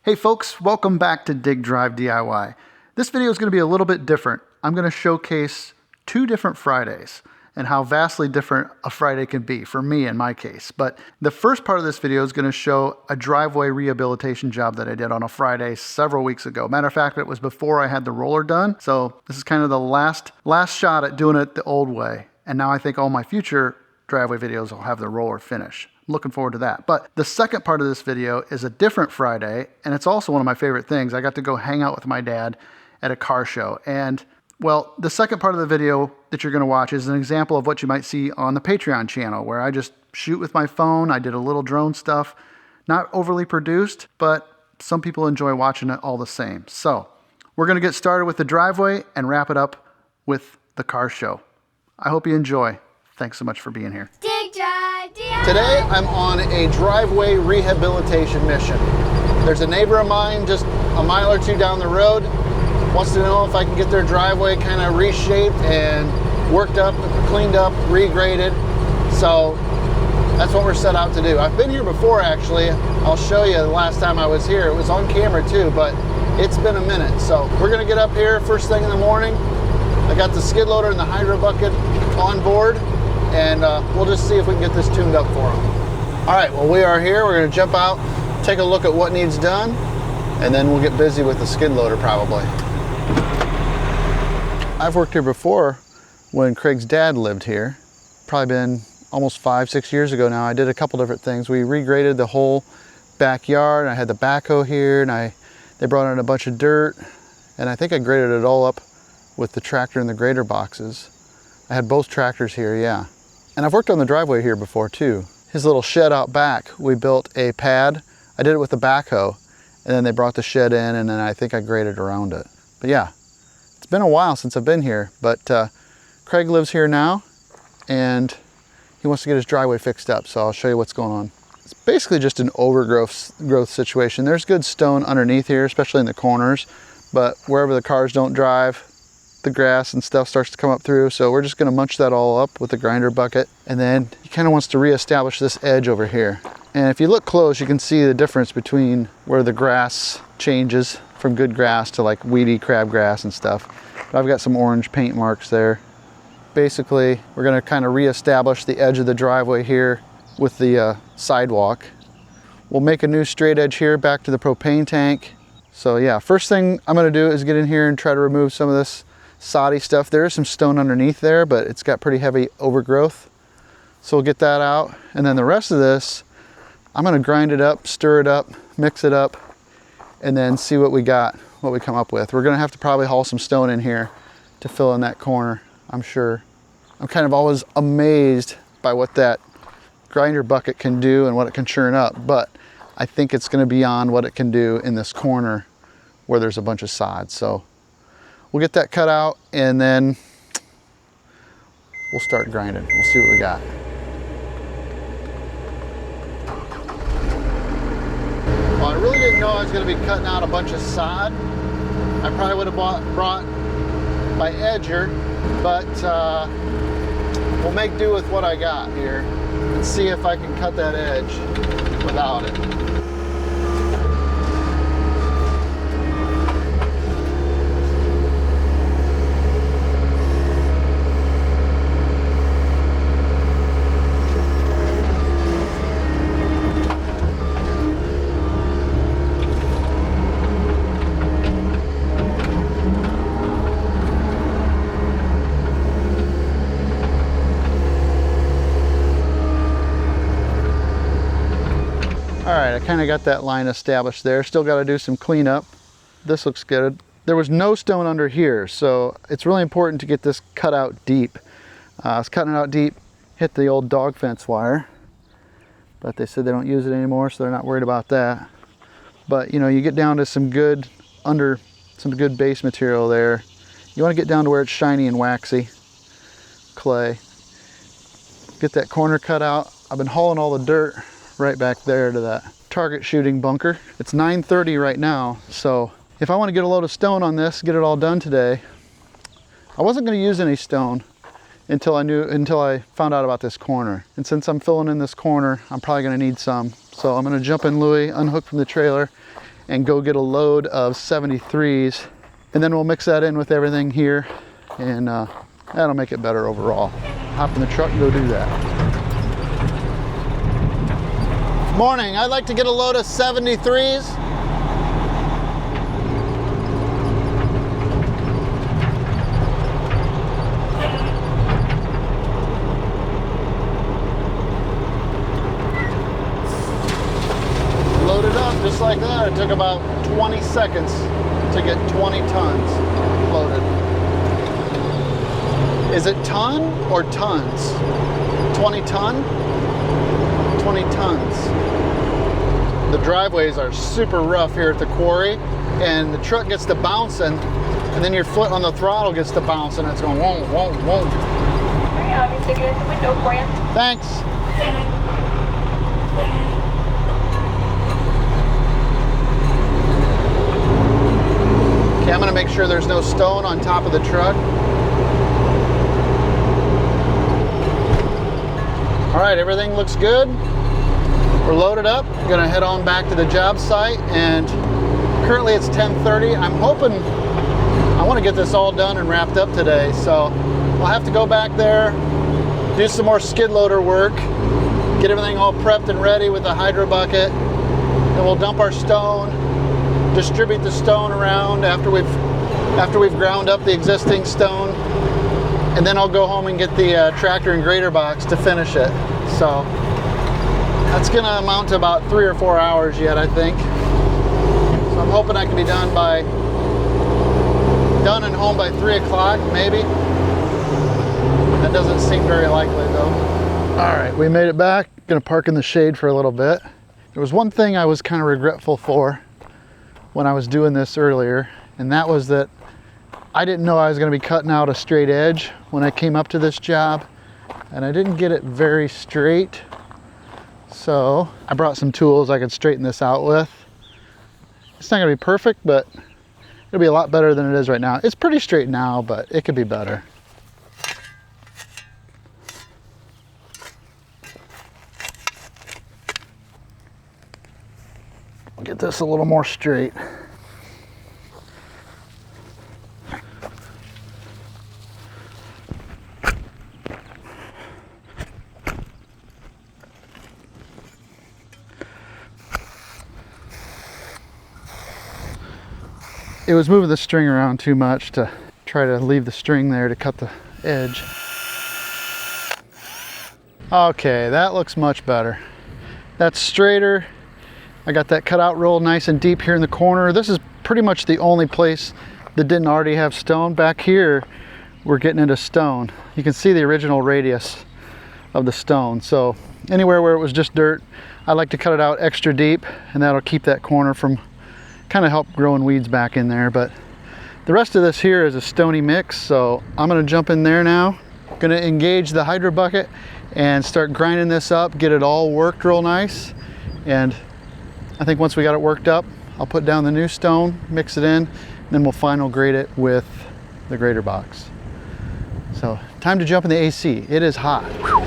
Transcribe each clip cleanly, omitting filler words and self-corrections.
Hey folks, welcome back to Dig Drive DIY. This video is going to be a little bit different. I'm going to showcase two different Fridays and how vastly different a Friday can be for me in my case. But the first part of this video is going to show a driveway rehabilitation job that I did on a Friday several weeks ago. Matter of fact, it was before I had the roller done. So this is kind of the last shot at doing it the old way. And now I think all my future driveway videos will have the roller finish. Looking forward to that. But the second part of this video is a different Friday, and it's also one of my favorite things. I got to go hang out with my dad at a car show. And well, the second part of the video that you're going to watch is an example of what you might see on the Patreon channel, where I just shoot with my phone. I did a little drone stuff, not overly produced, but some people enjoy watching it all the same. So we're going to get started with the driveway and wrap it up with the car show. I hope you enjoy. Thanks so much for being here. Dig Drive DIY. Today I'm on a driveway rehabilitation mission. There's a neighbor of mine just a mile or two down the road, wants to know if I can get their driveway kind of reshaped and worked up, cleaned up, regraded. So that's what we're set out to do. I've been here before actually. I'll show you the last time I was here. It was on camera too, but it's been a minute. So we're gonna get up here first thing in the morning. I got the skid loader and the hydro bucket on board, and we'll just see if we can get this tuned up for them. All right, well, we are here. We're gonna jump out, take a look at what needs done, and then we'll get busy with the skid loader probably. I've worked here before when Craig's dad lived here. Probably been almost 5-6 years ago now. I did a couple different things. We regraded the whole backyard. I had the backhoe here, and they brought in a bunch of dirt, and I think I graded it all up with the tractor and the grader boxes. I had both tractors here, yeah. And I've worked on the driveway here before too. His little shed out back, we built a pad. I did it with the backhoe, and then they brought the shed in, and then I think I graded around it. But yeah, it's been a while since I've been here, but Craig lives here now, and he wants to get his driveway fixed up, so I'll show you what's going on. It's basically just an overgrowth situation. There's good stone underneath here, especially in the corners, but wherever the cars don't drive, the grass and stuff starts to come up through, so we're just going to munch that all up with the grinder bucket. And then he kind of wants to reestablish this edge over here. And if you look close, you can see the difference between where the grass changes from good grass to like weedy crabgrass and stuff. But I've got some orange paint marks there. Basically, we're going to kind of reestablish the edge of the driveway here with the sidewalk. We'll make a new straight edge here back to the propane tank. So yeah, first thing I'm going to do is get in here and try to remove some of this soddy stuff. There is some stone underneath there, but it's got pretty heavy overgrowth. So we'll get that out. And then the rest of this, I'm gonna grind it up, stir it up, mix it up, and then see what we got, what we come up with. We're gonna have to probably haul some stone in here to fill in that corner, I'm sure. I'm kind of always amazed by what that grinder bucket can do and what it can churn up, but I think it's gonna be beyond what it can do in this corner where there's a bunch of sod. So we'll get that cut out, and then we'll start grinding. We'll see what we got. Well, I really didn't know I was going to be cutting out a bunch of sod. I probably would have brought my edger, but we'll make do with what I got here and see if I can cut that edge without it. All right, I kind of got that line established there. Still got to do some cleanup. This looks good. There was no stone under here, so it's really important to get this cut out deep. I was cutting it out deep, hit the old dog fence wire, but they said they don't use it anymore, so they're not worried about that. But you know, you get down to some good base material there. You want to get down to where it's shiny and waxy clay. Get that corner cut out. I've been hauling all the dirt right back there to that target shooting bunker. It's 9:30 right now, so if I want to get a load of stone on this, get it all done today, I wasn't going to use any stone until I found out about this corner. And since I'm filling in this corner, I'm probably going to need some. So I'm going to jump in Louis, unhook from the trailer, and go get a load of 73s, and then we'll mix that in with everything here, and that'll make it better overall. Hop in the truck and go do that. Morning, I'd like to get a load of 73s. Loaded up just like that. It took about 20 seconds to get 20 tons loaded. Is it ton or tons? 20 ton? 20 tons. The driveways are super rough here at the quarry, and the truck gets to bouncing, and then your foot on the throttle gets to bouncing, and it's going whoa, whoa, whoa. Let me take it in the window for you. Thanks. Okay, I'm gonna make sure there's no stone on top of the truck. All right, everything looks good. We're loaded up. I'm gonna head on back to the job site, and currently it's 10:30. I'm hoping, I wanna get this all done and wrapped up today, so I'll have to go back there, do some more skid loader work, get everything all prepped and ready with the hydro bucket, and we'll dump our stone, distribute the stone around after we've ground up the existing stone, and then I'll go home and get the tractor and grader box to finish it. So that's gonna amount to about 3 or 4 hours yet, I think. So I'm hoping I can be done and home by 3 o'clock, maybe. That doesn't seem very likely though. All right, we made it back. Gonna park in the shade for a little bit. There was one thing I was kind of regretful for when I was doing this earlier, and that was that I didn't know I was going to be cutting out a straight edge when I came up to this job, and I didn't get it very straight. So I brought some tools I could straighten this out with. It's not going to be perfect, but it'll be a lot better than it is right now. It's pretty straight now, but it could be better. I'll get this a little more straight. It was moving the string around too much to try to leave the string there to cut the edge. Okay, that looks much better. That's straighter. I got that cut out real nice and deep here in the corner. This is pretty much the only place that didn't already have stone. Back here, we're getting into stone. You can see the original radius of the stone. So anywhere where it was just dirt, I like to cut it out extra deep, and that'll keep that corner from kind of help growing weeds back in there. But the rest of this here is a stony mix, so I'm gonna jump in there now. Gonna engage the hydro bucket and start grinding this up, get it all worked real nice. And I think once we got it worked up, I'll put down the new stone, mix it in, and then we'll final grade it with the grader box. So time to jump in the AC. It is hot. Whew.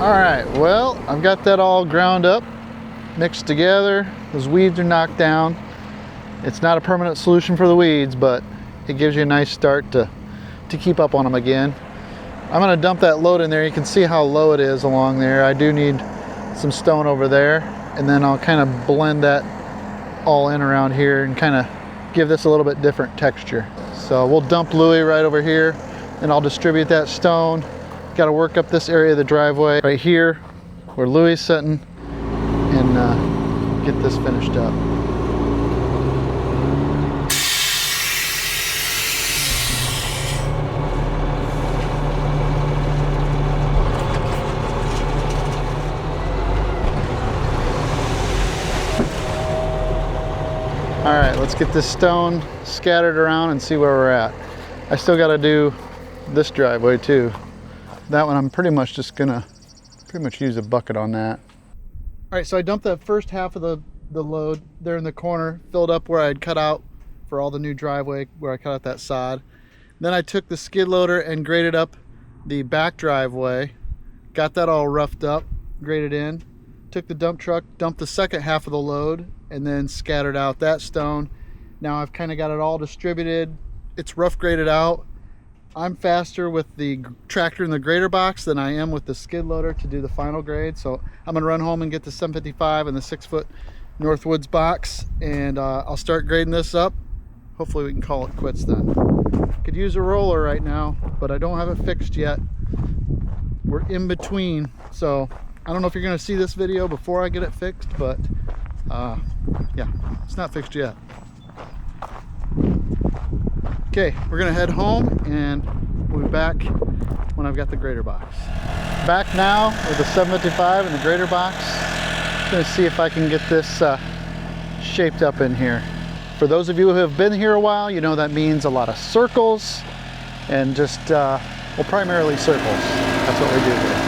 All right, well, I've got that all ground up, mixed together. Those weeds are knocked down. It's not a permanent solution for the weeds, but it gives you a nice start to keep up on them again. I'm gonna dump that load in there. You can see how low it is along there. I do need some stone over there, and then I'll kind of blend that all in around here and kind of give this a little bit different texture. So we'll dump Louis right over here and I'll distribute that stone. Got to work up this area of the driveway right here where Louis is sitting and get this finished up. All right, let's get this stone scattered around and see where we're at. I still got to do this driveway too. That one I'm pretty much just gonna use a bucket on that. All right, so I dumped that first half of the load there in the corner, filled up where I had cut out for all the new driveway, where I cut out that sod. Then I took the skid loader and graded up the back driveway, got that all roughed up, graded in, took the dump truck, dumped the second half of the load, and then scattered out that stone. Now I've kind of got it all distributed. It's rough graded out. I'm faster with the tractor and the grader box than I am with the skid loader to do the final grade. So I'm gonna run home and get the 755 and the 6-foot Northwoods box, and I'll start grading this up. Hopefully we can call it quits then. Could use a roller right now, but I don't have it fixed yet. We're in between, so I don't know if you're gonna see this video before I get it fixed, but yeah, it's not fixed yet. Okay, we're gonna head home and we'll be back when I've got the grader box. Back now with the 755 and the grader box. I'm gonna see if I can get this shaped up in here. For those of you who have been here a while, you know that means a lot of circles and just, well, primarily circles. That's what we do here.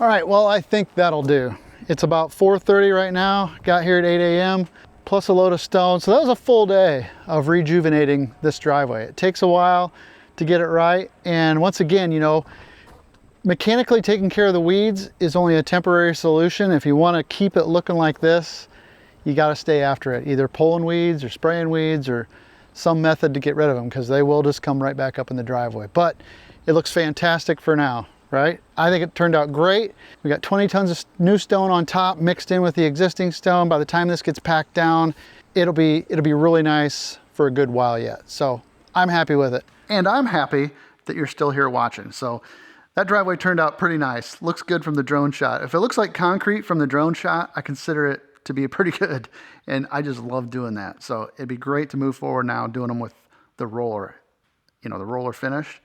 All right, well, I think that'll do. It's about 4:30 right now. Got here at 8 a.m. plus a load of stone. So that was a full day of rejuvenating this driveway. It takes a while to get it right. And once again, you know, mechanically taking care of the weeds is only a temporary solution. If you want to keep it looking like this, you got to stay after it, either pulling weeds or spraying weeds or some method to get rid of them, because they will just come right back up in the driveway. But it looks fantastic for now. Right? I think it turned out great. We got 20 tons of new stone on top mixed in with the existing stone. By the time this gets packed down, it'll be really nice for a good while yet. So I'm happy with it. And I'm happy that you're still here watching. So that driveway turned out pretty nice. Looks good from the drone shot. If it looks like concrete from the drone shot, I consider it to be pretty good. And I just love doing that. So it'd be great to move forward now doing them with the roller, you know, the roller finish.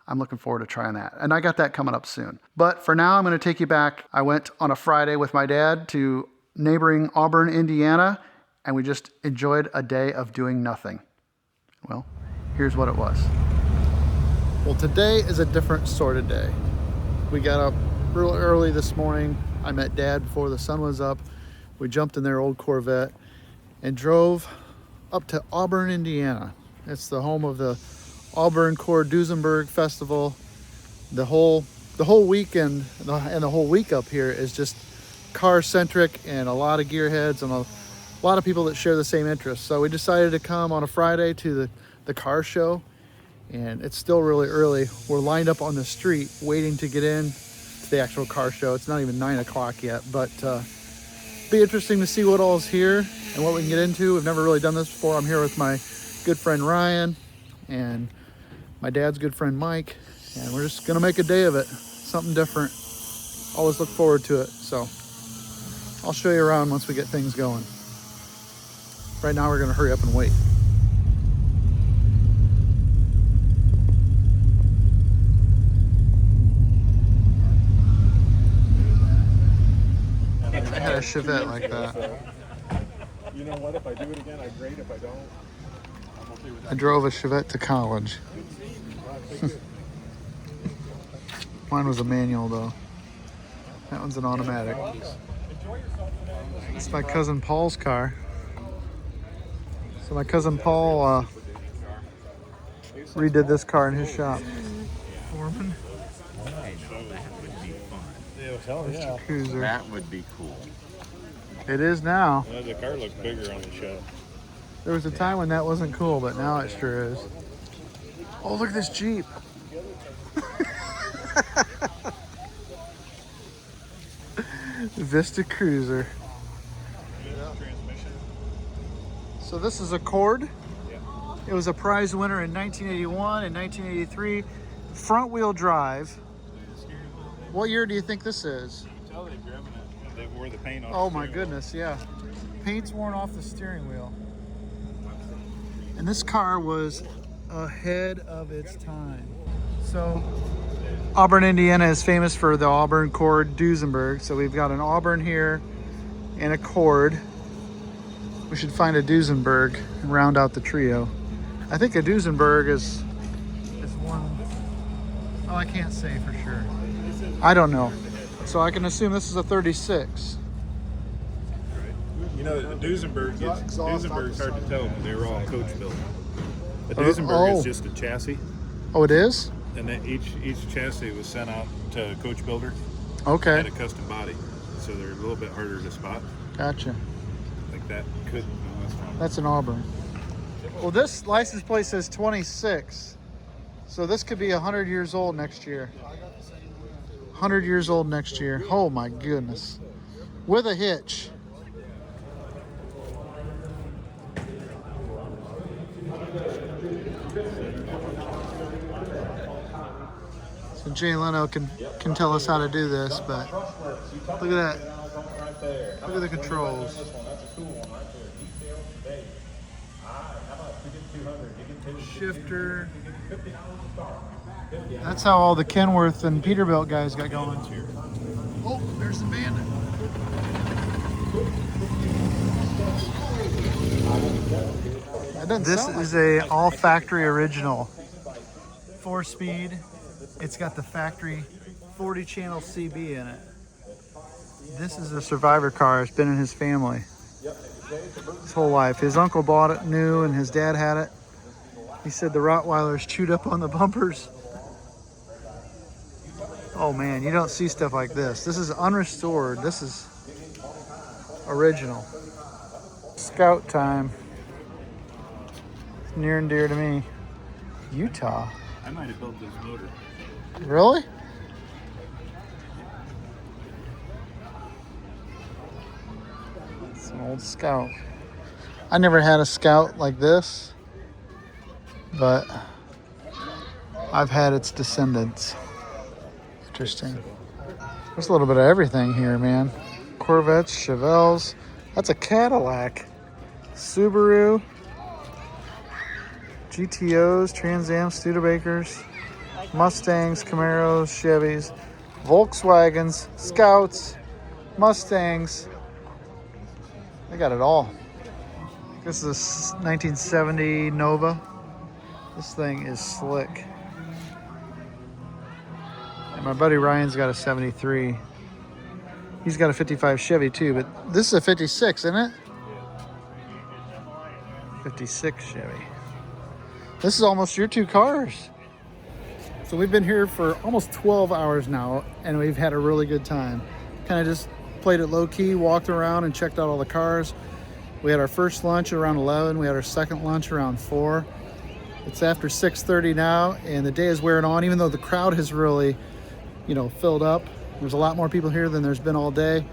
I'm looking forward to trying that. And I got that coming up soon. But for now, I'm going to take you back. I went on a Friday with my dad to neighboring Auburn, Indiana, and we just enjoyed a day of doing nothing. Well, here's what it was. Well, today is a different sort of day. We got up real early this morning. I met Dad before the sun was up. We jumped in their old Corvette and drove up to Auburn, Indiana. It's the home of the Auburn Core Duesenberg Festival. The whole weekend and the whole week up here is just car centric and a lot of gearheads and a lot of people that share the same interests. So we decided to come on a Friday to the car show, and it's still really early. We're lined up on the street waiting to get in to the actual car show. It's not even 9 o'clock yet, but be interesting to see what all is here and what we can get into. We've never really done this before. I'm here with my good friend Ryan and my dad's good friend Mike, and we're just gonna make a day of it. Something different. Always look forward to it. So I'll show you around once we get things going. Right now we're gonna hurry up and wait. I had a Chevette like that. You know what? If I do it again, I'm great. If I don't, I'm okay with that. I drove a Chevette to college. Mine was a manual though. That one's an automatic. It's my cousin Paul's car. So my cousin Paul redid this car in his shop. Foreman? That would be fun. Yeah, hell yeah. Cruiser. That would be cool. It is now. The car looks bigger on the show. There was a time when that wasn't cool, but now it sure is. Oh, look at this Jeep. Vista Cruiser. Transmission. So this is a Cord. Yeah. It was a prize winner in 1981 and 1983. Front wheel drive. What year do you think this is? Tell they've driven it. They wore the paint off. Oh the my steering wheel. goodness, yeah. Paint's worn off the steering wheel. And this car was ahead of its time. So Auburn, Indiana is famous for the Auburn Cord Duesenberg. So we've got an Auburn here and a Cord. We should find a Duesenberg and round out the trio. I think a Duesenberg is one. Oh, I can't say for sure. I don't know. So I can assume this is a 36. You know, the Duesenberg's hard to tell because they were all coach built. A Oh. Duesenberg is just a chassis, Oh, it is? and then each chassis was sent out to a coach builder, had Okay, a custom body, so they're a little bit harder to spot. gotcha. Like that could. No, that's wrong. That's an Auburn. Well, this license plate says 26. So this could be 100 years old next year. 100 years old next year. Oh my goodness. With a hitch. So Jay Leno can tell us how to do this, but look at that. Look at the controls. Shifter. That's how all the Kenworth and Peterbilt guys got going. Oh, there's the Bandit. This is a all factory original. 4-speed. It's got the factory 40 channel CB in it. This is a survivor car. It's been in his family his whole life. His uncle bought it new and his dad had it. He said the Rottweilers chewed up on the bumpers. Oh man, you don't see stuff like this. This is unrestored. This is original. Scout time. It's near and dear to me. Utah. I might have built this motor. Really? It's an old Scout. I never had a Scout like this, but I've had its descendants. Interesting. There's a little bit of everything here, man. Corvettes, Chevelles. That's a Cadillac. Subaru. GTOs, Trans Am, Studebakers, Mustangs, Camaros, Chevys, Volkswagens, Scouts, Mustangs. They got it all. This is a 1970 Nova. This thing is slick. And my buddy Ryan's got a 73. He's got a 55 Chevy too, but this is a 56, isn't it? 56 Chevy. This is almost your two cars. So we've been here for almost 12 hours now, and we've had a really good time. Kind of just played it low key, walked around and checked out all the cars. We had our first lunch around 11. We had our second lunch around 4. It's after 6:30 now, and the day is wearing on, even though the crowd has really, filled up. There's a lot more people here than there's been all day.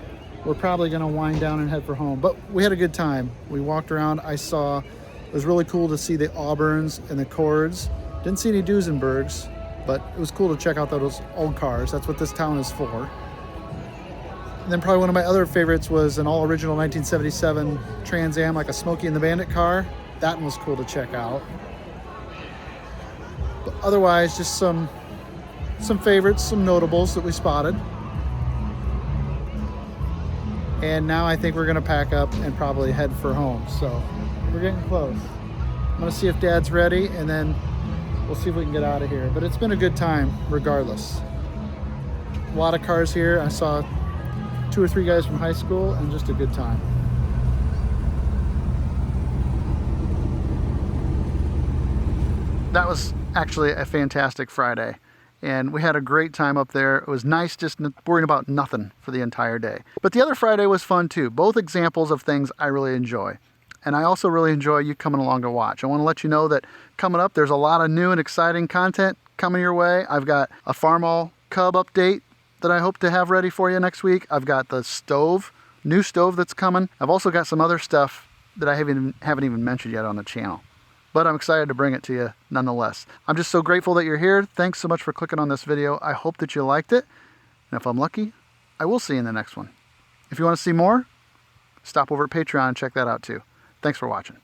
We're probably gonna wind down and head for home, but we had a good time. We walked around. It was really cool to see the Auburns and the Cords. Didn't see any Duesenbergs, but it was cool to check out those old cars. That's what this town is for. And then probably one of my other favorites was an all original 1977 Trans Am, like a Smokey and the Bandit car. That one was cool to check out. But otherwise, just some favorites, some notables that we spotted. And now I think we're gonna pack up and probably head for home. So we're getting close. I'm gonna see if Dad's ready, and then we'll see if we can get out of here. But it's been a good time regardless. A lot of cars here. I saw 2 or 3 guys from high school, and just a good time. That was actually a fantastic Friday. and we had a great time up there. It was nice just worrying about nothing for the entire day. But the other Friday was fun too. Both examples of things I really enjoy. And I also really enjoy you coming along to watch. I want to let you know that coming up, there's a lot of new and exciting content coming your way. I've got a Farmall Cub update that I hope to have ready for you next week. I've got the stove, new stove that's coming. I've also got some other stuff that I haven't even mentioned yet on the channel. But I'm excited to bring it to you nonetheless. I'm just so grateful that you're here. Thanks so much for clicking on this video. I hope that you liked it. And if I'm lucky, I will see you in the next one. If you want to see more, stop over at Patreon and check that out too. Thanks for watching.